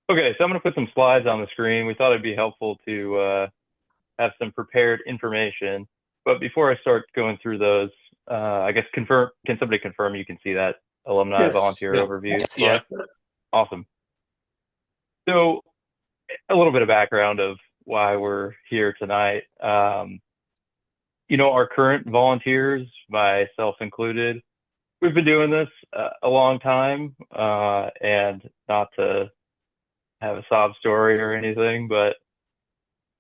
Okay, so I'm going to put some slides on the screen. We thought it'd be helpful to have some prepared information. But before I start going through those, I guess can somebody confirm you can see that alumni Yes. volunteer Yeah. overview Yeah. slide? Awesome. So a little bit of background of why we're here tonight. Our current volunteers, myself included, we've been doing this a long time, and not to have a sob story or anything, but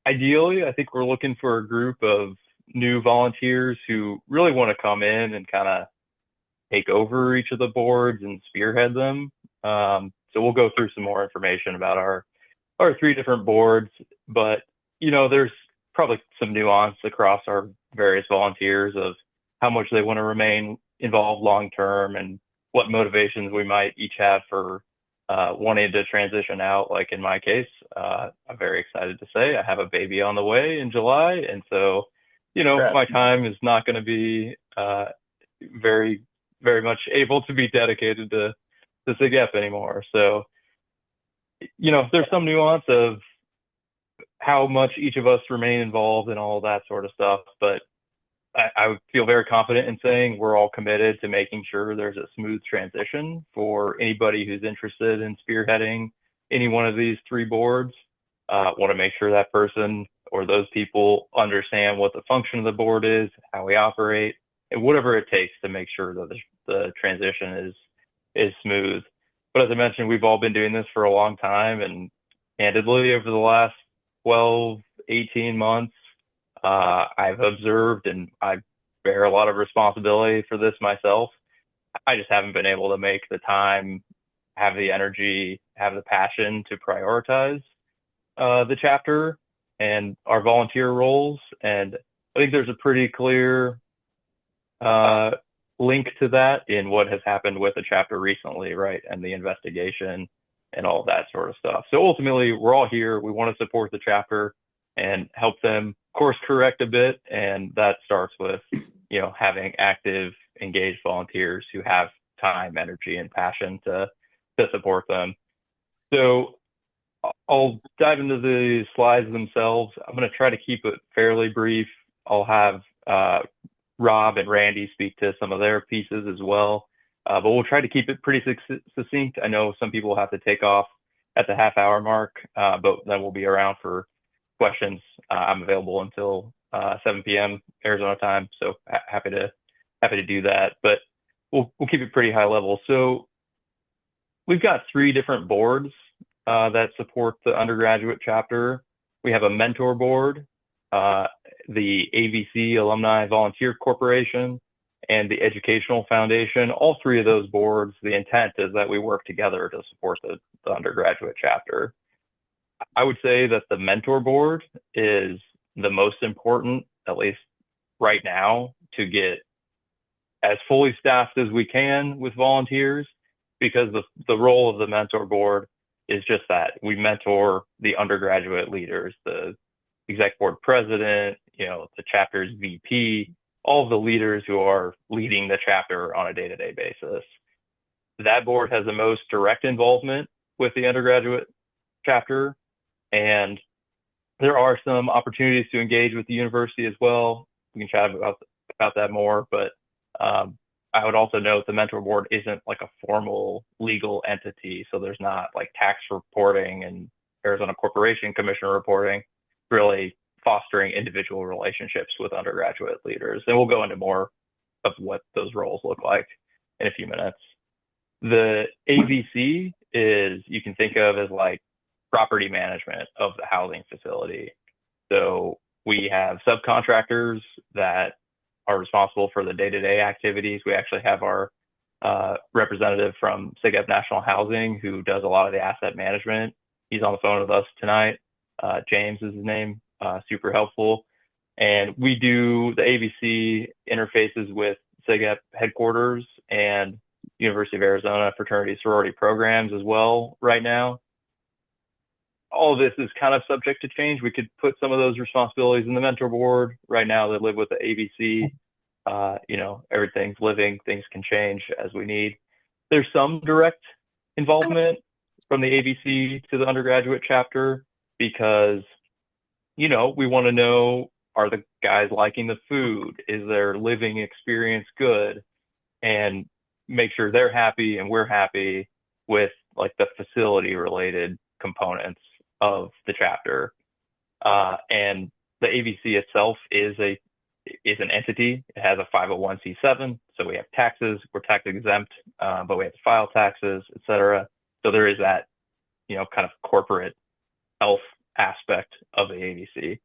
ideally, I think we're looking for a group of new volunteers who really want to come in and kind of take over each of the boards and spearhead them. So we'll go through some more information about our three different boards, but there's probably some nuance across our various volunteers of how much they want to remain involved long term and what motivations we might each have for wanting to transition out. Like in my case, I'm very excited to say I have a baby on the way in July, and so Congrats. my time is not going to be very very much able to be dedicated to SigEp anymore. So there's some nuance of how much each of us remain involved and all that sort of stuff. But I would feel very confident in saying we're all committed to making sure there's a smooth transition for anybody who's interested in spearheading any one of these three boards. Want to make sure that person or those people understand what the function of the board is, how we operate, and whatever it takes to make sure that the transition is smooth. But as I mentioned, we've all been doing this for a long time, and candidly, over the last 12, 18 months, I've observed and I bear a lot of responsibility for this myself. I just haven't been able to make the time, have the energy, have the passion to prioritize the chapter and our volunteer roles. And I think there's a pretty clear uh, link to that in what has happened with the chapter recently, right? And the investigation and all that sort of stuff. So ultimately, we're all here. We want to support the chapter and help them course correct a bit. And that starts with, having active, engaged volunteers who have time, energy, and passion to support them. So I'll dive into the slides themselves. I'm going to try to keep it fairly brief. I'll have Rob and Randy speak to some of their pieces as well. But we'll try to keep it pretty succinct. I know some people have to take off at the half-hour mark, but then we'll be around for questions. I'm available until 7 p.m. Arizona time, so happy to do that. But we'll keep it pretty high level. So we've got three different boards that support the undergraduate chapter. We have a mentor board, uh, the AVC Alumni Volunteer Corporation, and the Educational Foundation. All three of those boards, the intent is that we work together to support the undergraduate chapter. I would say that the mentor board is the most important, at least right now, to get as fully staffed as we can with volunteers, because the role of the mentor board is just that. We mentor the undergraduate leaders, the exec board president, the chapter's VP, all of the leaders who are leading the chapter on a day-to-day basis. That board has the most direct involvement with the undergraduate chapter, and there are some opportunities to engage with the university as well. We can chat about that more, but I would also note the mentor board isn't like a formal legal entity, so there's not like tax reporting and Arizona Corporation Commission reporting, really fostering individual relationships with undergraduate leaders. And we'll go into more of what those roles look like in a few minutes. The AVC is, you can think of as like property management of the housing facility. So we have subcontractors that are responsible for the day-to-day activities. We actually have our representative from SigEp National Housing who does a lot of the asset management. He's on the phone with us tonight. James is his name, super helpful. And we do the AVC interfaces with SigEp headquarters and University of Arizona fraternity sorority programs as well right now. All of this is kind of subject to change. We could put some of those responsibilities in the mentor board. Right now, they live with the AVC. Everything's living. Things can change as we need. There's some direct involvement from the ABC to the undergraduate chapter because, we want to know, are the guys liking the food? Is their living experience good? And make sure they're happy and we're happy with like the facility related components of the chapter. And the ABC itself is an entity. It has a 501c7, so we have taxes. We're tax exempt, but we have to file taxes, et cetera. So there is that, kind of corporate health aspect of the ABC.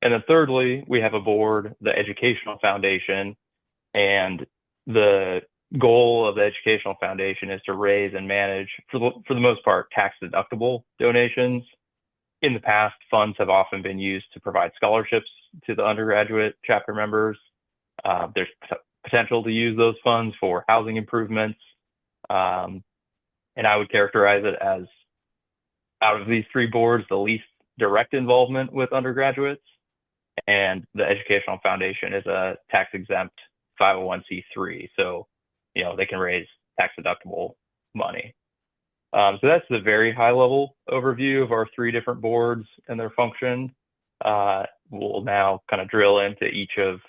And then thirdly, we have a board, the Educational Foundation, and the goal of the Educational Foundation is to raise and manage, for the most part, tax deductible donations. In the past, funds have often been used to provide scholarships to the undergraduate chapter members. There's potential to use those funds for housing improvements. And I would characterize it as, out of these three boards, the least direct involvement with undergraduates. And the Educational Foundation is a tax exempt 501c3. So, they can raise tax deductible money. So that's the very high level overview of our three different boards and their function. We'll now kind of drill into each of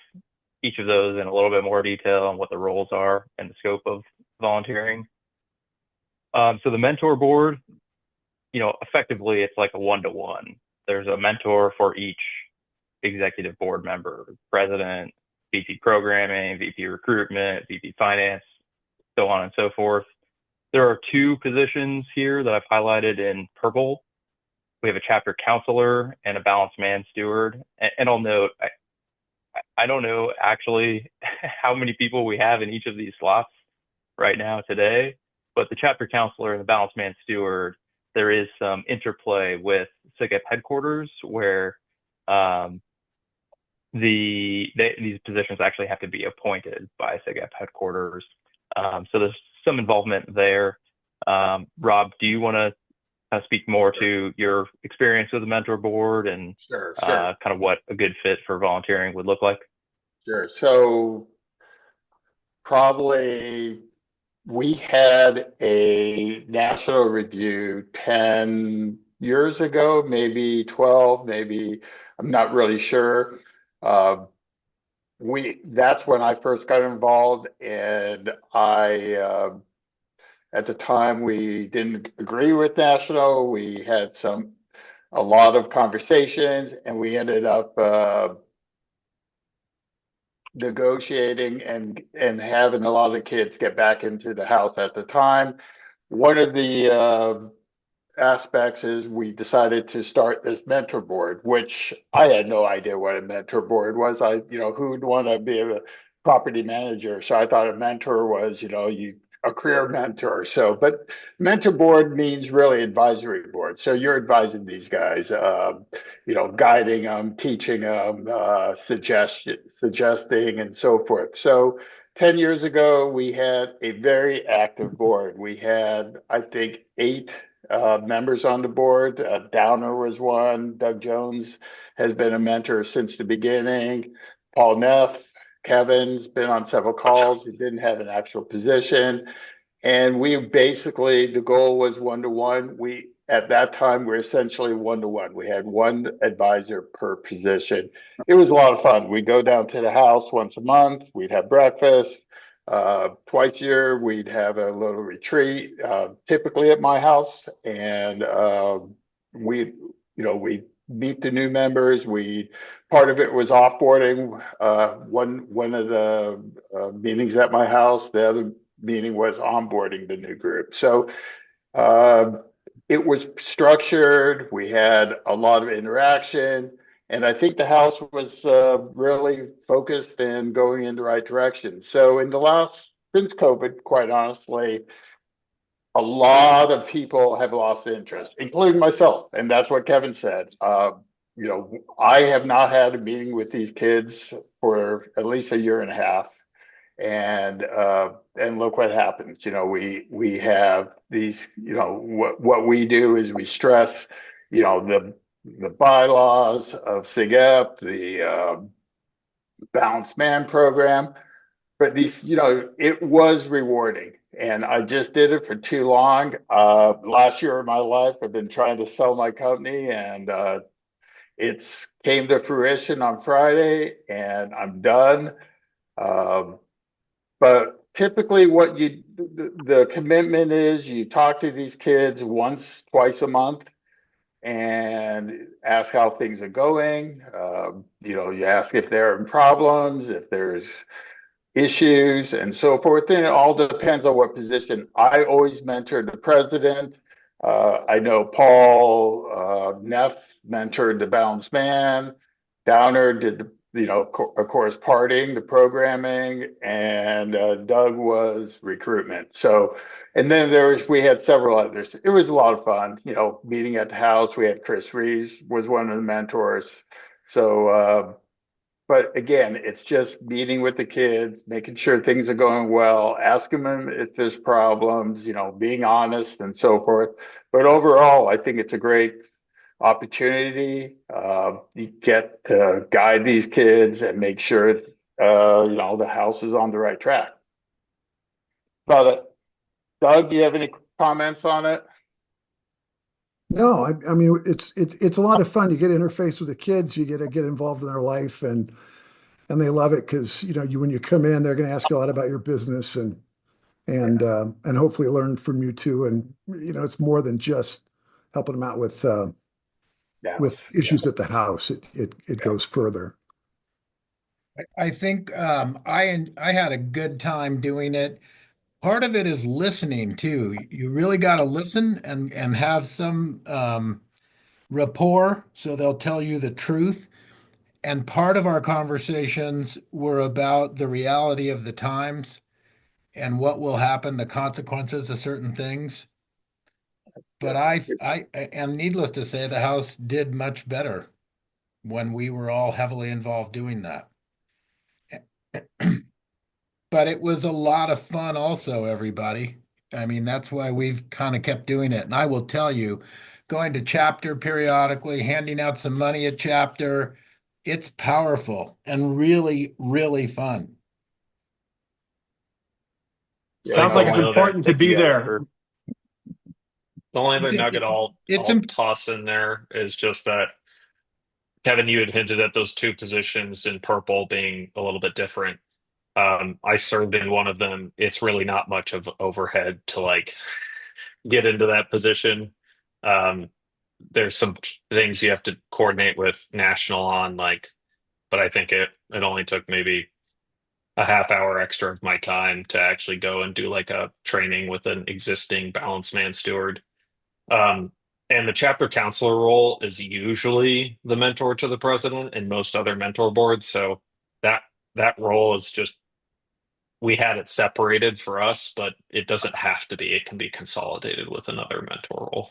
those in a little bit more detail on what the roles are and the scope of volunteering. So the mentor board, effectively it's like a one-to-one. There's a mentor for each executive board member, president, VP programming, VP recruitment, VP finance, so on and so forth. There are two positions here that I've highlighted in purple. We have a chapter counselor and a balanced man steward. And I'll note, I don't know actually how many people we have in each of these slots right now today, but the chapter counselor and the balanced man steward, there is some interplay with SigEp headquarters where these positions actually have to be appointed by SigEp headquarters. So there's some involvement there. Rob, do you want to speak more to your experience with the mentor board and Sure. kind of what a good fit for volunteering would look like? Sure. So probably we had a national review 10 years ago, maybe 12, maybe I'm not really sure. Uh, that's when I first got involved, and at the time we didn't agree with national. We had a lot of conversations, and we ended up negotiating and having a lot of the kids get back into the house at the time. One of the aspects is we decided to start this mentor board, which I had no idea what a mentor board was. Who'd want to be a property manager? So I thought a mentor was, a career mentor. So, but mentor board means really advisory board. So you're advising these guys, guiding them, teaching them, suggesting, and so forth. So 10 years ago, we had a very active board. We had, I think, 8 members on the board. Downer was one. Doug Jones has been a mentor since the beginning. Paul Neff, Kevin's been on several calls. He didn't have an actual position. And we basically, the goal was one-to-one. At that time, we're essentially one-to-one. We had one advisor per position. It was a lot of fun. We'd go down to the house once a month. We'd have breakfast. Twice a year, we'd have a little retreat, typically at my house, and we, we meet the new members. Part of it was offboarding. One of the meetings at my house. The other meeting was onboarding the new group. So it was structured. We had a lot of interaction. And I think the house was really focused and going in the right direction. So since COVID, quite honestly, a lot of people have lost interest, including myself. And that's what Kevin said. I have not had a meeting with these kids for at least a year and a half. And look what happens. We have these, what we do is we stress, the bylaws of SigEp, the Balanced Man program. but it was rewarding. And I just did it for too long. Last year of my life, I've been trying to sell my company, and it's came to fruition on Friday, and I'm done. Um, but typically, the commitment is you talk to these kids once, twice a month, and ask how things are going. You ask if there are problems, if there's issues and so forth. And it all depends on what position. I always mentor the president. I know Paul Neff mentored the balanced man. Downer did of course, partying, the programming, and Doug was recruitment. So, and then we had several others. It was a lot of fun, meeting at the house. We had Chris Reeves was one of the mentors. So, but again, it's just meeting with the kids, making sure things are going well, asking them if there's problems, being honest and so forth. But overall, I think it's a great opportunity. You get to guide these kids and make sure, the house is on the right track. But Doug, do you have any comments on it? No, I mean it's a lot of fun. You get to interface with the kids, you get to get involved in their life, and they love it because you when you come in, they're going to ask you a lot about your business and hopefully learn from you too. And it's more than just helping them out Yeah, with issues at the house. It yeah, goes further. I think I had a good time doing it. Part of it is listening too. You really got to listen and have some rapport, so they'll tell you the truth. And part of our conversations were about the reality of the times and what will happen, the consequences of certain things. But and needless to say, the house did much better when we were all heavily involved doing that. But it was a lot of fun also, everybody. I mean, that's why we've kind of kept doing it. And I will tell you, going to chapter periodically, handing out some money at chapter, it's powerful and really, really fun. yeah. Sounds Thanks, like the it's No, only other important to thank you be guys there. for The only It's other nugget it's I'll toss in there is just that Kevin, you had hinted at those two positions in purple being a little bit different. I served in one of them. It's really not much of overhead to like get into that position. Um, there's some things you have to coordinate with national on, like, but I think it only took maybe a half hour extra of my time to actually go and do like a training with an existing balance man steward. Um, and the chapter counselor role is usually the mentor to the president in most other mentor boards. So that that role is just we had it separated for us, but it doesn't have to be. It can be consolidated with another mentor role.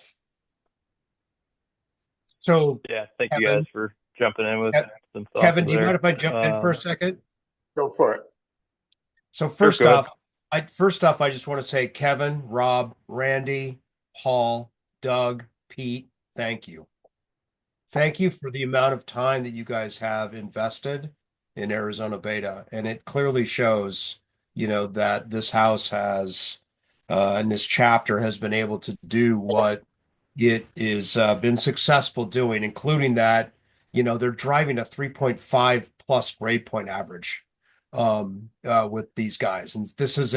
So, yeah, thank you guys Kevin, for jumping in with some thoughts Kevin, do you mind there. if I jump in for a second? go for it. So Sure, go ahead. I just want to say, Kevin, Rob, Randy, Paul, Doug, Pete, thank you. Thank you for the amount of time that you guys have invested in Arizona Beta. And it clearly shows, that this house has, and this chapter has been able to do what it is been successful doing, including that, they're driving a 3.5 plus grade point average with these guys. And this is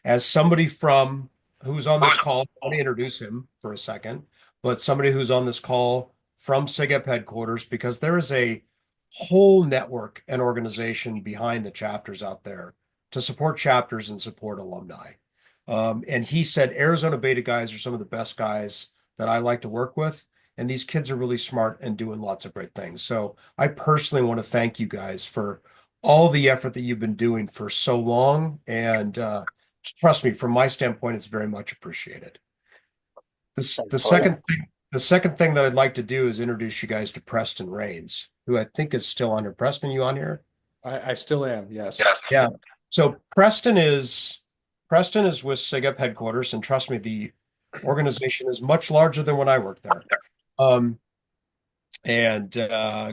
as somebody from who's on this call, I want to introduce him for a second, but somebody who's on this call from SigEp headquarters, because there is a whole network and organization behind the chapters out there to support chapters and support alumni. And he said Arizona Beta guys are some of the best guys that I like to work with. And these kids are really smart and doing lots of great things. So I personally want to thank you guys for all the effort that you've been doing for so long. And trust me, from my standpoint, it's very much appreciated. The Oh yeah. second thing that I'd like to do is introduce you guys to Preston Rains, who I think is still on here. Preston, you on here? I still am, yes. Yeah. So Preston is with SigUp headquarters, and trust me, the organization is much larger than when I worked there. Um, and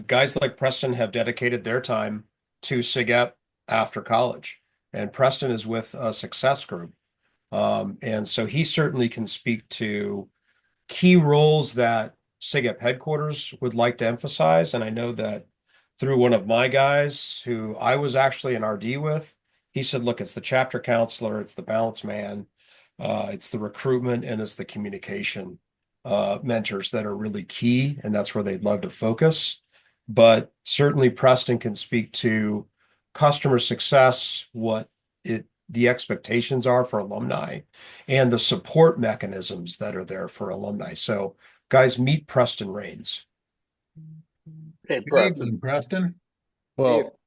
guys like Preston have dedicated their time to SigUp after college. and Preston is with a Success Group. And so he certainly can speak to key roles that SigEp headquarters would like to emphasize. And I know that through one of my guys who I was actually an RD with, he said, look, it's the chapter counselor, it's the balance man, it's the recruitment, and it's the communication mentors that are really key. And that's where they'd love to focus. But certainly Preston can speak to customer success, what the expectations are for alumni, and the support mechanisms that are there for alumni. So, guys, meet Preston Rains. Hey, Good Preston. evening, Preston. Well,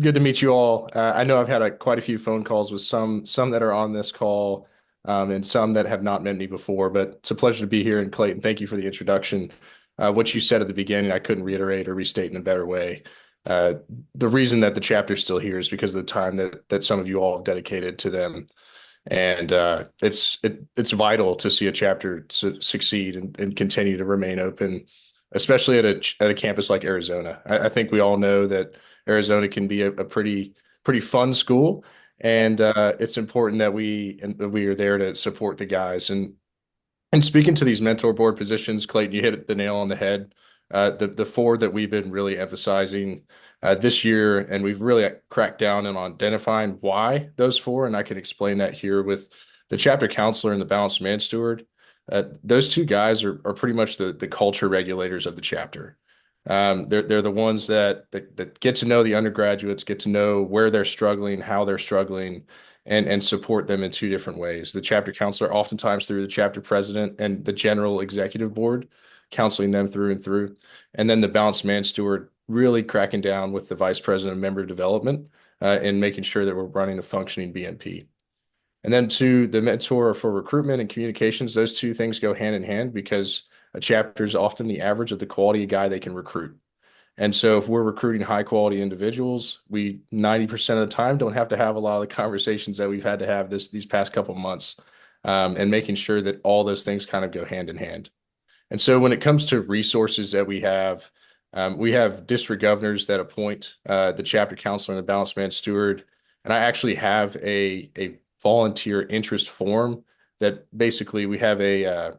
good to meet you all. I know I've had quite a few phone calls with some that are on this call, and some that have not met me before, but it's a pleasure to be here. And Clayton, thank you for the introduction. What you said at the beginning, I couldn't reiterate or restate in a better way. The reason that the chapter's still here is because of the time that some of you all have dedicated to them. And it's vital to see a chapter succeed and continue to remain open, especially at a campus like Arizona. I think we all know that Arizona can be a pretty fun school, and it's important that we are there to support the guys. And speaking to these mentor board positions, Clayton, you hit the nail on the head. The four that we've been really emphasizing this year, and we've really cracked down on identifying why those four, and I can explain that here with the chapter counselor and the balanced man steward. Those two guys are pretty much the culture regulators of the chapter. They're the ones that get to know the undergraduates, get to know where they're struggling, how they're struggling, and support them in two different ways. The chapter counselor, oftentimes through the chapter president and the general executive board, counseling them through and through. And then the balanced man steward really cracking down with the vice president of member development and making sure that we're running a functioning BNP. And then to the mentor for recruitment and communications, those two things go hand in hand because a chapter is often the average of the quality of guy they can recruit. And so if we're recruiting high quality individuals, we 90% of the time don't have to have a lot of the conversations that we've had to have these past couple of months, and making sure that all those things kind of go hand in hand. And so when it comes to resources that we have district governors that appoint the chapter counselor and the balanced man steward. And I actually have a volunteer interest form that basically we have a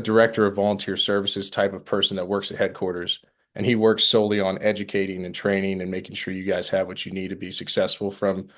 director of volunteer services type of person that works at headquarters. And he works solely on educating and training and making sure you guys have what you need to be successful from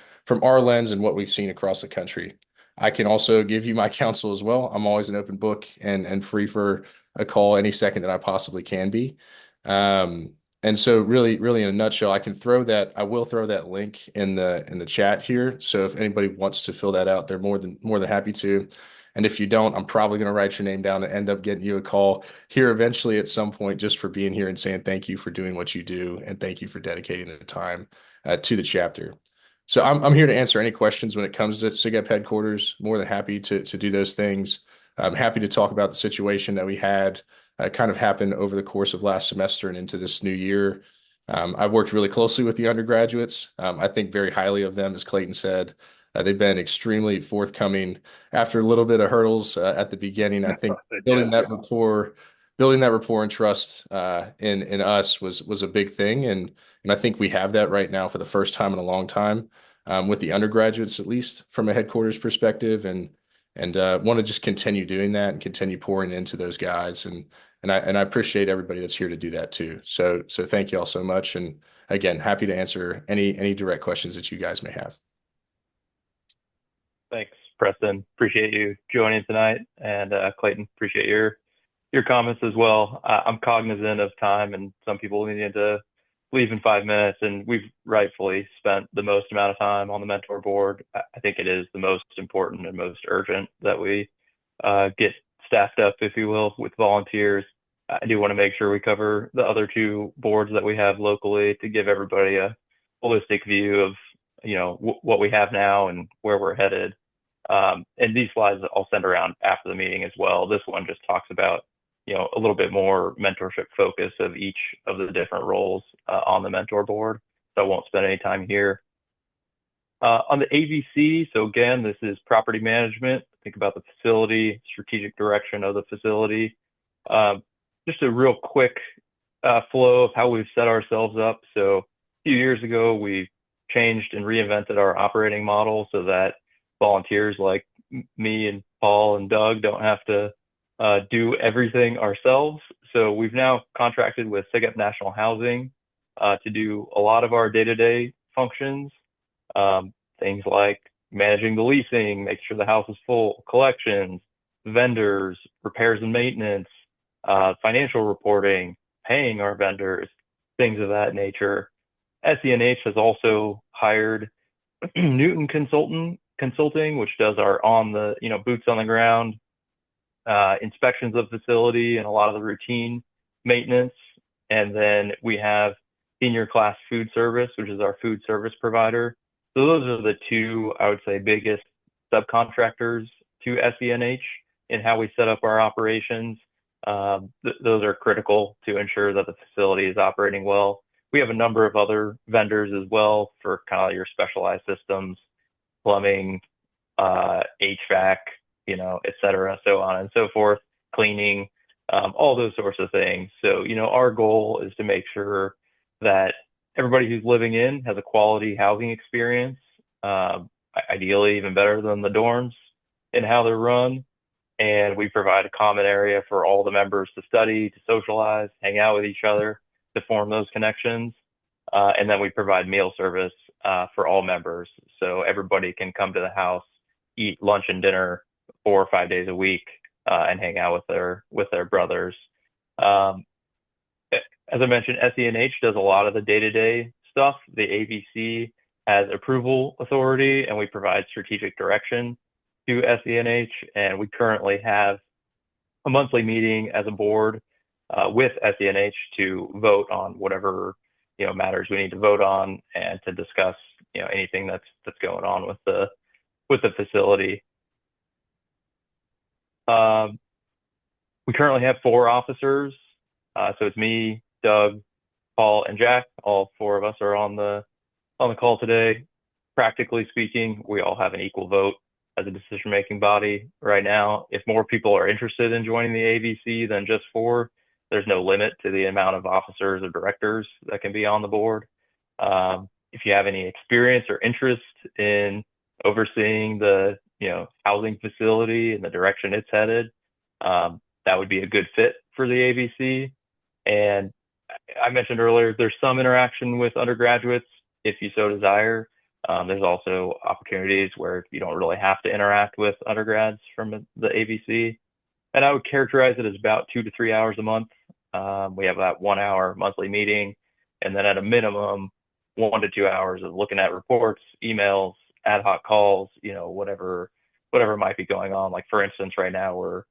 our lens and what we've seen across the country. I can also give you my counsel as well. I'm always an open book and free for a call any second that I possibly can be. And so really, really in a nutshell, I will throw that link in the chat here. So if anybody wants to fill that out, they're more than happy to. And if you don't, I'm probably going to write your name down and end up getting you a call here eventually at some point just for being here and saying thank you for doing what you do and thank you for dedicating the time to the chapter. So I'm here to answer any questions when it comes to SigEp headquarters. More than happy to do those things. I'm happy to talk about the situation that we had kind of happen over the course of last semester and into this new year. I've worked really closely with the undergraduates. I think very highly of them, as Clayton said. They've been extremely forthcoming after a little bit of hurdles at the beginning. I think building that rapport and trust in us was a big thing, and I think we have that right now for the first time in a long time with the undergraduates, at least from a headquarters perspective, and want to just continue doing that and continue pouring into those guys, and I appreciate everybody that's here to do that too. So thank you all so much, and again, happy to answer any direct questions that you guys may have. Thanks, Preston. Appreciate you joining tonight, and Clayton, appreciate your comments as well. I'm cognizant of time, and some people needing to leave in 5 minutes, and we've rightfully spent the most amount of time on the mentor board. I think it is the most important and most urgent that we get staffed up, if you will, with volunteers. I do want to make sure we cover the other two boards that we have locally to give everybody a holistic view of what we have now and where we're headed. And these slides I'll send around after the meeting as well. This one just talks about a little bit more mentorship focus of each of the different roles on the mentor board. So I won't spend any time here. On the ABC, so again, this is property management. Think about the facility, strategic direction of the facility. Just a real quick flow of how we've set ourselves up. So a few years ago, we changed and reinvented our operating model so that volunteers like me and Paul and Doug don't have to do everything ourselves. So we've now contracted with SigEp National Housing to do a lot of our day-to-day functions, things like managing the leasing, making sure the house is full, collections, vendors, repairs and maintenance, financial reporting, paying our vendors, things of that nature. SENH has also hired Newton Consulting, which does our boots on the ground inspections of the facility and a lot of the routine maintenance. And then we have Senior Class Food Service, which is our food service provider. So those are the two, I would say, biggest subcontractors to SENH in how we set up our operations. Those are critical to ensure that the facility is operating well. We have a number of other vendors as well for kind of your specialized systems, plumbing, HVAC, et cetera, so on and so forth, cleaning, all those sorts of things. So, our goal is to make sure that everybody who's living in has a quality housing experience, ideally even better than the dorms in how they're run. And we provide a common area for all the members to study, to socialize, hang out with each other, to form those connections. And then we provide meal service for all members. So everybody can come to the house, eat lunch and dinner 4 or 5 days a week, and hang out with their brothers. As I mentioned, SENH does a lot of the day-to-day stuff. The ABC has approval authority, and we provide strategic direction to SENH. And we currently have a monthly meeting as a board with SENH to vote on whatever matters we need to vote on, and to discuss anything that's going on with the facility. We currently have 4 officers. So it's me, Doug, Paul, and Jack. All 4 of us are on the call today. Practically speaking, we all have an equal vote as a decision-making body right now. If more people are interested in joining the ABC than just 4, there's no limit to the amount of officers or directors that can be on the board. If you have any experience or interest in overseeing the housing facility and the direction it's headed, that would be a good fit for the ABC. And I mentioned earlier, there's some interaction with undergraduates if you so desire. There's also opportunities where you don't really have to interact with undergrads from the ABC. And I would characterize it as about 2 to 3 hours a month. We have that 1 hour monthly meeting, and then at a minimum, 1 to 2 hours of looking at reports, emails, ad hoc calls, whatever might be going on. Like, for instance, right now we're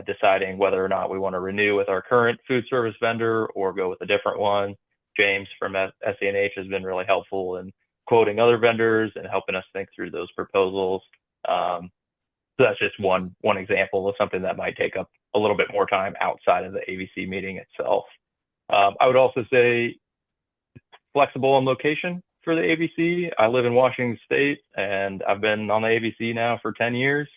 deciding whether or not we want to renew with our current food service vendor or go with a different one. James from SENH has been really helpful in quoting other vendors and helping us think through those proposals. So that's just one example of something that might take up a little bit more time outside of the ABC meeting itself. I would also say flexible on location for the ABC. I live in Washington State, and I've been on the ABC now for 10 years.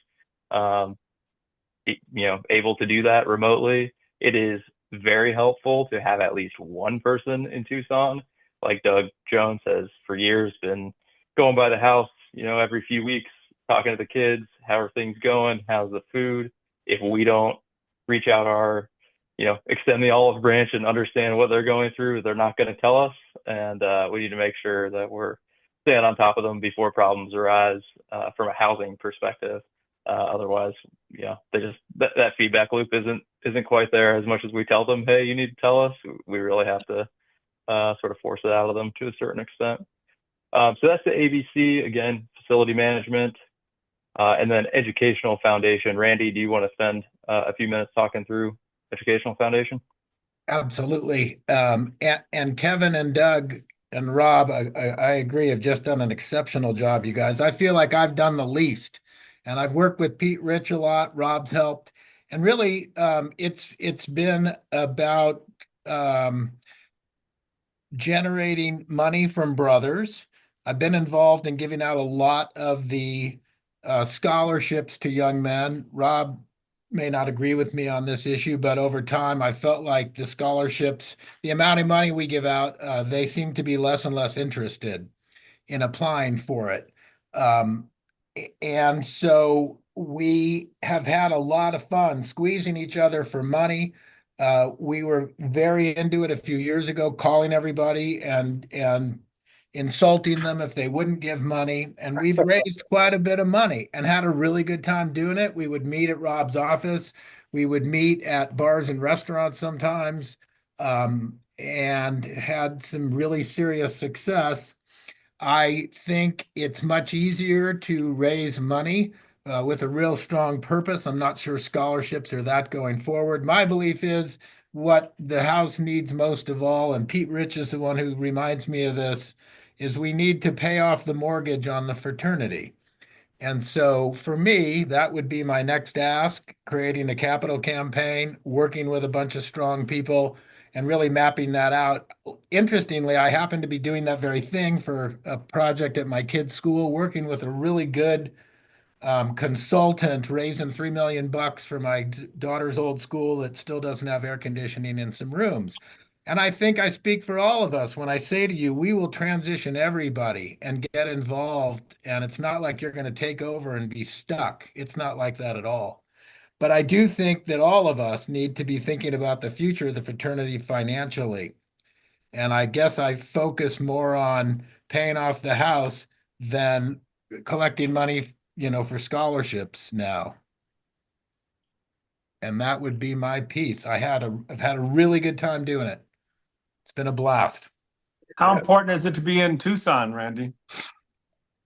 Able to do that remotely. It is very helpful to have at least one person in Tucson. Like Doug Jones has for years been going by the house, every few weeks, talking to the kids. How are things going? How's the food? If we don't reach out extend the olive branch and understand what they're going through, they're not going to tell us. And we need to make sure that we're staying on top of them before problems arise from a housing perspective. Otherwise, that feedback loop isn't quite there. As much as we tell them, hey, you need to tell us, we really have to sort of force it out of them to a certain extent. So that's the ABC, again, facility management, and then educational foundation. Randy, do you want to spend a few minutes talking through educational foundation? Absolutely. And Kevin and Doug and Rob, I agree, have just done an exceptional job, you guys. I feel like I've done the least, and I've worked with Pete Rich a lot. Rob's helped, and really, it's been about generating money from brothers. I've been involved in giving out a lot of the scholarships to young men. Rob may not agree with me on this issue, but over time, I felt like the scholarships, the amount of money we give out, they seem to be less and less interested in applying for it. Um, and so we have had a lot of fun squeezing each other for money. We were very into it a few years ago, calling everybody and insulting them if they wouldn't give money. And we've raised quite a bit of money and had a really good time doing it. We would meet at Rob's office. We would meet at bars and restaurants sometimes, and had some really serious success. I think it's much easier to raise money with a real strong purpose. I'm not sure scholarships are that going forward. My belief is what the House needs most of all, and Pete Rich is the one who reminds me of this, is we need to pay off the mortgage on the fraternity. And so for me, that would be my next ask, creating a capital campaign, working with a bunch of strong people, and really mapping that out. Interestingly, I happen to be doing that very thing for a project at my kid's school, working with a really good consultant, raising 3 million bucks for my daughter's old school that still doesn't have air conditioning in some rooms. And I think I speak for all of us when I say to you, we will transition everybody and get involved. And it's not like you're going to take over and be stuck. It's not like that at all. But I do think that all of us need to be thinking about the future of the fraternity financially. And I guess I focus more on paying off the house than collecting money, for scholarships now. And that would be my piece. I've had a really good time doing it. It's been a blast. How important is it to be in Tucson, Randy?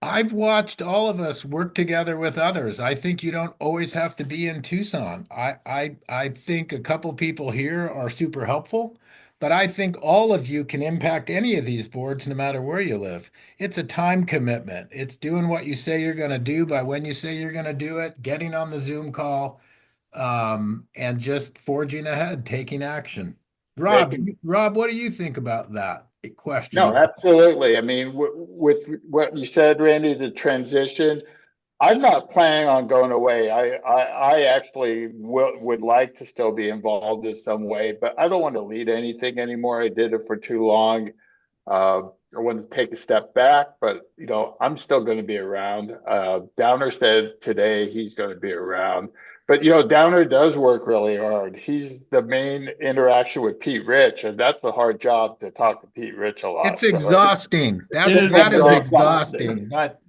I've watched all of us work together with others. I think you don't always have to be in Tucson. I think a couple people here are super helpful, but I think all of you can impact any of these boards no matter where you live. It's a time commitment. It's doing what you say you're going to do by when you say you're going to do it, getting on the Zoom call, and just forging ahead, taking action. Rob, Making Rob, what do you think about that question? No, absolutely. I mean, with what you said, Randy, the transition, I'm not planning on going away. I actually would like to still be involved in some way, but I don't want to lead anything anymore. I did it for too long. I want to take a step back, but I'm still going to be around. Downer said today he's going to be around, but Downer does work really hard. He's the main interaction with Pete Rich, and that's a hard job to talk to Pete Rich a It's lot. So exhausting. It is That is exhausting. exhausting, but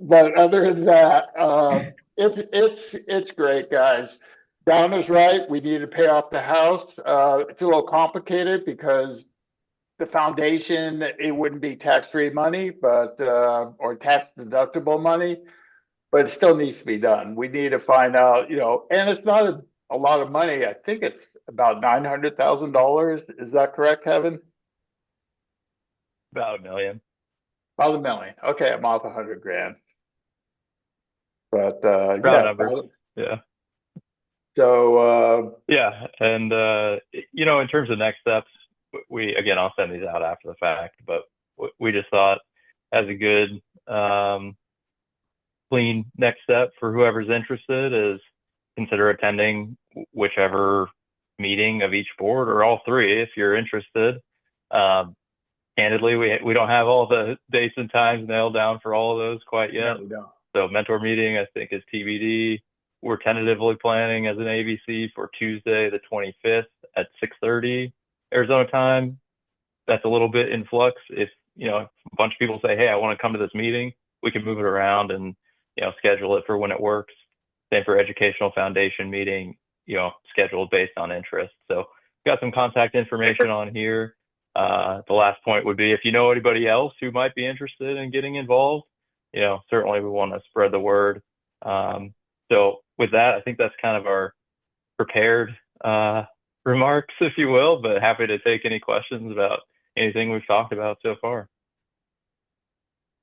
but other than that, it's great, guys. Downer's right. We need to pay off the house. It's a little complicated because the foundation, it wouldn't be tax-free money, but or tax-deductible money, but it still needs to be done. We need to find out, and it's not a lot of money. I think it's about $900,000. Is that correct, Kevin? About a million. About a million. Okay, I'm off 100 grand. But Round yeah, numbers. Yeah. so Yeah. And, in terms of next steps, again, I'll send these out after the fact, but we just thought as a good, clean next step for whoever's interested is consider attending whichever meeting of each board or all three if you're interested. Candidly, we don't have all the dates and times nailed down for all of those quite yet. no, we don't. So mentor meeting, I think, is TBD. We're tentatively planning as an ABC for Tuesday, the 25th at 6:30 Arizona time. That's a little bit in flux. If a bunch of people say, "Hey, I want to come to this meeting," we can move it around and schedule it for when it works. Same for educational foundation meeting, scheduled based on interest. So got some contact information on here. The last point would be if you know anybody else who might be interested in getting involved, certainly we want to spread the word. So with that, I think that's kind of our prepared remarks, if you will, but happy to take any questions about anything we've talked about so far.